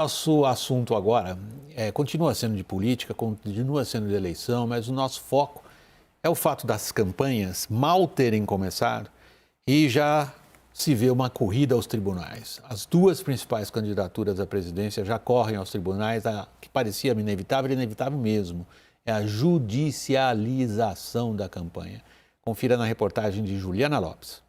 Nosso assunto agora continua sendo de política, continua sendo de eleição, mas o nosso foco é o fato das campanhas mal terem começado e já se vê uma corrida aos tribunais. As duas principais candidaturas à presidência já correm aos tribunais, a que parecia inevitável, inevitável mesmo, é a judicialização da campanha. Confira na reportagem de Juliana Lopes.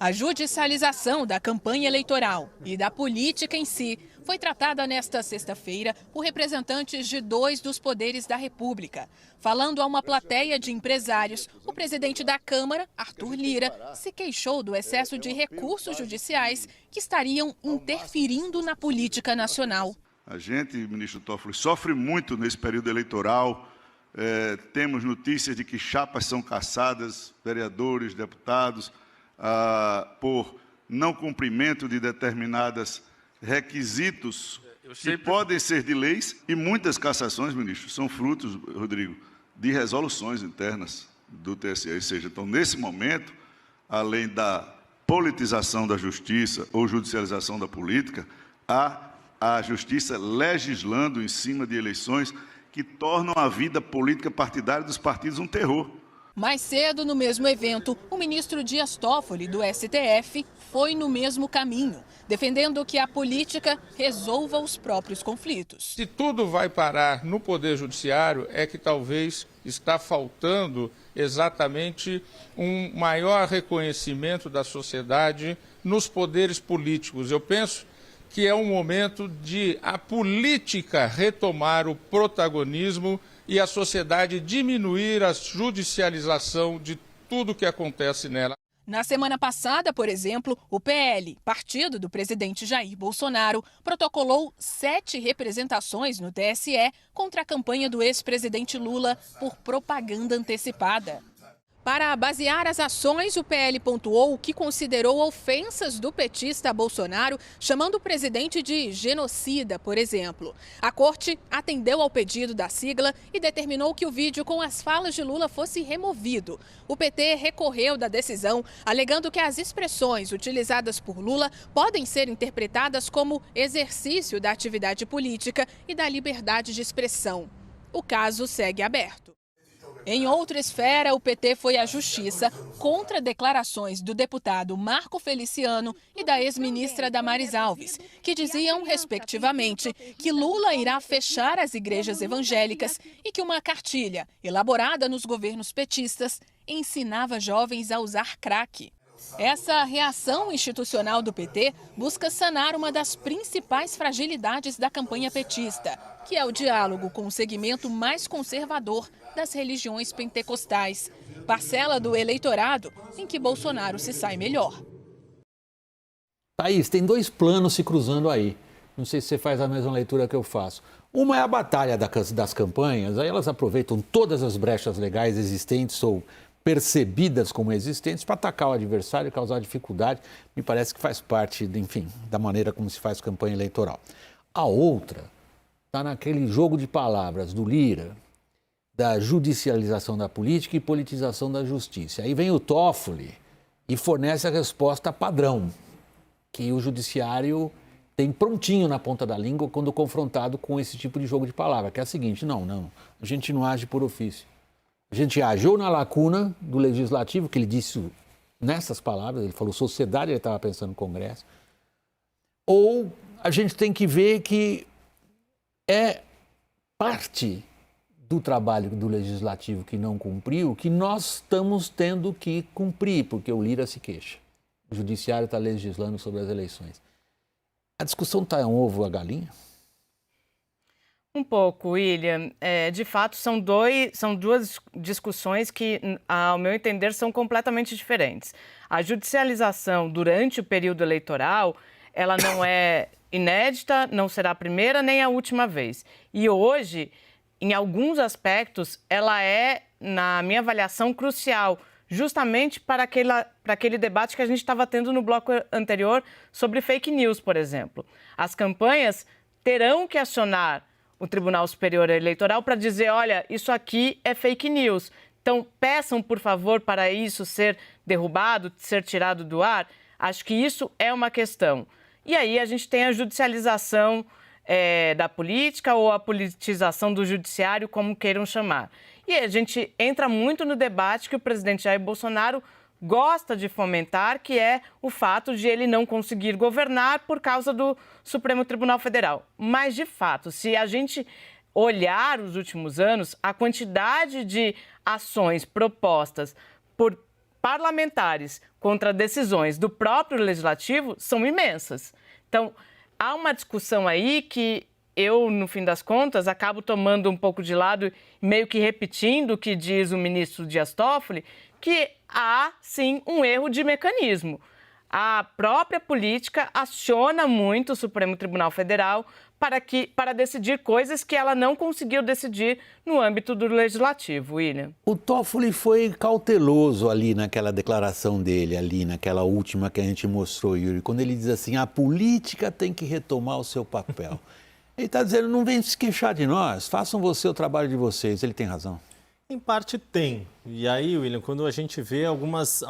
A judicialização da campanha eleitoral e da política em si foi tratada nesta sexta-feira por representantes de dois dos poderes da República. Falando a uma plateia de empresários, o presidente da Câmara, Arthur Lira, se queixou do excesso de recursos judiciais que estariam interferindo na política nacional. A gente, ministro Toffoli, sofre muito nesse período eleitoral. Temos notícias de que chapas são cassadas, vereadores, deputados, por não cumprimento de determinados requisitos que podem ser de leis, e muitas cassações, ministro, são frutos, Rodrigo, de resoluções internas do TSE. Ou seja, então, nesse momento, além da politização da justiça ou judicialização da política, há a justiça legislando em cima de eleições que tornam a vida política partidária dos partidos um terror. Mais cedo, no mesmo evento, o ministro Dias Toffoli, do STF, foi no mesmo caminho, defendendo que a política resolva os próprios conflitos. Se tudo vai parar no Poder Judiciário, é que talvez está faltando exatamente um maior reconhecimento da sociedade nos poderes políticos. Eu penso que é um momento de a política retomar o protagonismo e a sociedade diminuir a judicialização de tudo que acontece nela. Na semana passada, por exemplo, o PL, partido do presidente Jair Bolsonaro, protocolou 7 representações no TSE contra a campanha do ex-presidente Lula por propaganda antecipada. Para basear as ações, o PL pontuou o que considerou ofensas do petista Bolsonaro, chamando o presidente de genocida, por exemplo. A corte atendeu ao pedido da sigla e determinou que o vídeo com as falas de Lula fosse removido. O PT recorreu da decisão, alegando que as expressões utilizadas por Lula podem ser interpretadas como exercício da atividade política e da liberdade de expressão. O caso segue aberto. Em outra esfera, o PT foi à Justiça contra declarações do deputado Marco Feliciano e da ex-ministra Damares Alves, que diziam, respectivamente, que Lula irá fechar as igrejas evangélicas e que uma cartilha, elaborada nos governos petistas, ensinava jovens a usar crack. Essa reação institucional do PT busca sanar uma das principais fragilidades da campanha petista, que é o diálogo com o segmento mais conservador das religiões pentecostais, parcela do eleitorado em que Bolsonaro se sai melhor. Thaís, tem dois planos se cruzando aí. Não sei se você faz a mesma leitura que eu faço. Uma é a batalha das campanhas, aí elas aproveitam todas as brechas legais existentes ou percebidas como existentes para atacar o adversário e causar dificuldade. Me parece que faz parte, enfim, da maneira como se faz campanha eleitoral. A outra está naquele jogo de palavras do Lira, da judicialização da política e politização da justiça. Aí vem o Toffoli e fornece a resposta padrão, que o judiciário tem prontinho na ponta da língua quando confrontado com esse tipo de jogo de palavras, que é a seguinte: não, a gente não age por ofício. A gente age ou na lacuna do legislativo, que ele disse nessas palavras, ele falou sociedade, ele estava pensando no Congresso, ou a gente tem que ver que é parte do trabalho do legislativo que não cumpriu, que nós estamos tendo que cumprir, porque o Lira se queixa. O judiciário está legislando sobre as eleições. A discussão está em ovo a galinha? Um pouco, William. De fato, são duas discussões que, ao meu entender, são completamente diferentes. A judicialização durante o período eleitoral, ela não é inédita, não será a primeira nem a última vez. E hoje, em alguns aspectos, ela é, na minha avaliação, crucial, justamente para aquele debate que a gente estava tendo no bloco anterior sobre fake news, por exemplo. As campanhas terão que acionar o Tribunal Superior Eleitoral para dizer, olha, isso aqui é fake news. Então, peçam, por favor, para isso ser derrubado, ser tirado do ar. Acho que isso é uma questão. E aí a gente tem a judicialização da política ou a politização do judiciário, como queiram chamar. E a gente entra muito no debate que o presidente Jair Bolsonaro gosta de fomentar, que é o fato de ele não conseguir governar por causa do Supremo Tribunal Federal. Mas, de fato, se a gente olhar os últimos anos, a quantidade de ações propostas por parlamentares contra decisões do próprio Legislativo são imensas. Então, há uma discussão aí que eu, no fim das contas, acabo tomando um pouco de lado, meio que repetindo o que diz o ministro Dias Toffoli, que há, sim, um erro de mecanismo. A própria política aciona muito o Supremo Tribunal Federal para decidir coisas que ela não conseguiu decidir no âmbito do Legislativo, William. O Toffoli foi cauteloso ali naquela declaração dele, ali naquela última que a gente mostrou, Yuri, quando ele diz assim, a política tem que retomar o seu papel. Ele está dizendo, não vem se queixar de nós, façam você o trabalho de vocês. Ele tem razão. Em parte tem. E aí, William, quando a gente vê algumas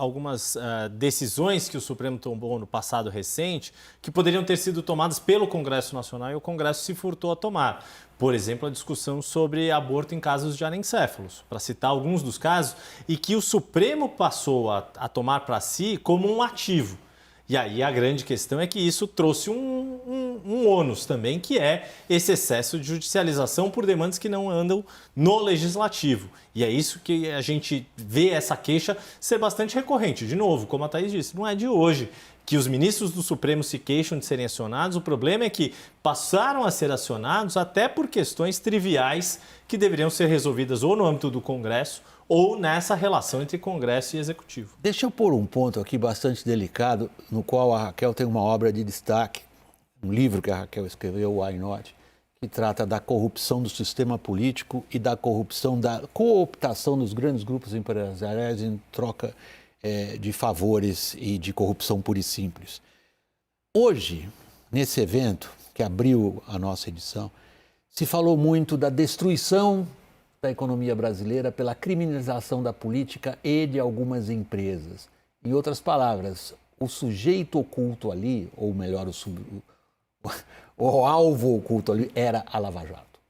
decisões que o Supremo tomou no passado recente, que poderiam ter sido tomadas pelo Congresso Nacional e o Congresso se furtou a tomar. Por exemplo, a discussão sobre aborto em casos de anencéfalos, para citar alguns dos casos, e que o Supremo passou a tomar para si como um ativo. E aí a grande questão é que isso trouxe um ônus também, que é esse excesso de judicialização por demandas que não andam no Legislativo. E é isso que a gente vê essa queixa ser bastante recorrente. De novo, como a Thaís disse, não é de hoje que os ministros do Supremo se queixam de serem acionados. O problema é que passaram a ser acionados até por questões triviais que deveriam ser resolvidas ou no âmbito do Congresso ou nessa relação entre Congresso e Executivo. Deixa eu pôr um ponto aqui bastante delicado, no qual a Raquel tem uma obra de destaque, um livro que a Raquel escreveu, o Why Not, que trata da corrupção do sistema político e da corrupção, da cooptação dos grandes grupos empresariais em troca de favores e de corrupção pura e simples. Hoje, nesse evento que abriu a nossa edição, se falou muito da destruição da economia brasileira pela criminalização da política e de algumas empresas. Em outras palavras, o sujeito oculto ali, ou melhor, o alvo oculto ali, era a Lava Jato.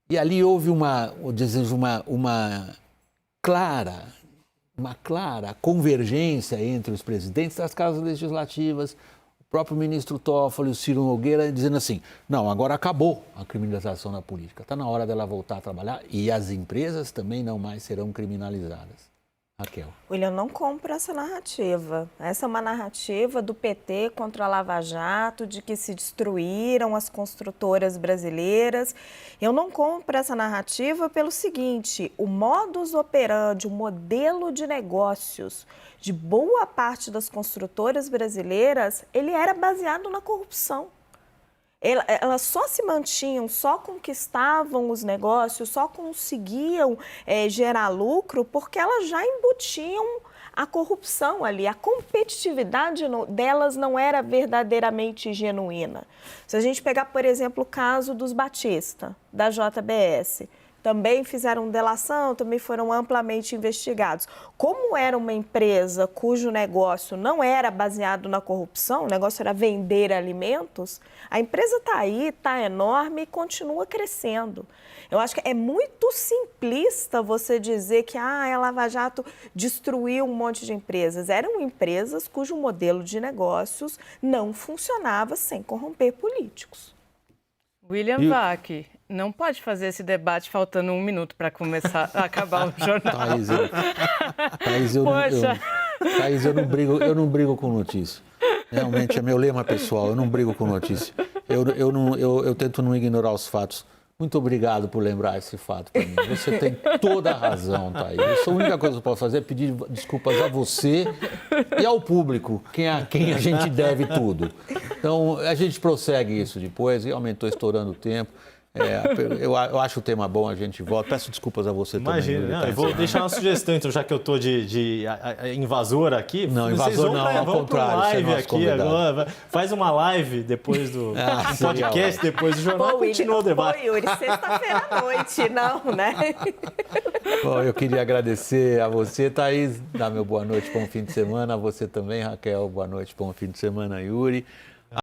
E ali houve uma clara convergência entre os presidentes das casas legislativas, o próprio ministro Toffoli, o Ciro Nogueira, dizendo assim, não, agora acabou a criminalização da política, está na hora dela voltar a trabalhar e as empresas também não mais serão criminalizadas. Raquel. William, não compro essa narrativa. Essa é uma narrativa do PT contra a Lava Jato, de que se destruíram as construtoras brasileiras. Eu não compro essa narrativa pelo seguinte, o modus operandi, o modelo de negócios de boa parte das construtoras brasileiras, ele era baseado na corrupção. Elas só se mantinham, só conquistavam os negócios, só conseguiam gerar lucro porque elas já embutiam a corrupção ali. A competitividade delas não era verdadeiramente genuína. Se a gente pegar, por exemplo, o caso dos Batista, da JBS, também fizeram delação, também foram amplamente investigados. Como era uma empresa cujo negócio não era baseado na corrupção, o negócio era vender alimentos, a empresa está aí, está enorme e continua crescendo. Eu acho que é muito simplista você dizer que a Lava Jato destruiu um monte de empresas. Eram empresas cujo modelo de negócios não funcionava sem corromper políticos. William Vac, não pode fazer esse debate faltando 1 minuto para começar a acabar o jornal. Thaís, eu não brigo com notícia. Realmente é meu lema pessoal, eu não brigo com notícia. Eu tento não ignorar os fatos. Muito obrigado por lembrar esse fato para mim. Você tem toda a razão, Thaís. A única coisa que eu posso fazer é pedir desculpas a você e ao público, a quem a gente deve tudo. Então, a gente prossegue isso depois. Realmente estou estourando o tempo. Eu acho o tema bom, a gente volta. Peço desculpas a você também. Imagina, eu vou deixar uma sugestão, então, já que eu estou de invasor aqui. Não, invasor não, ao contrário. Live aqui agora. Faz uma live depois do podcast, depois do jornal, continua o debate. Yuri, sexta-feira à noite, não, né? Bom, eu queria agradecer a você, Thaís, dar meu boa noite, bom fim de semana. A você também, Raquel, boa noite, bom fim de semana, Yuri.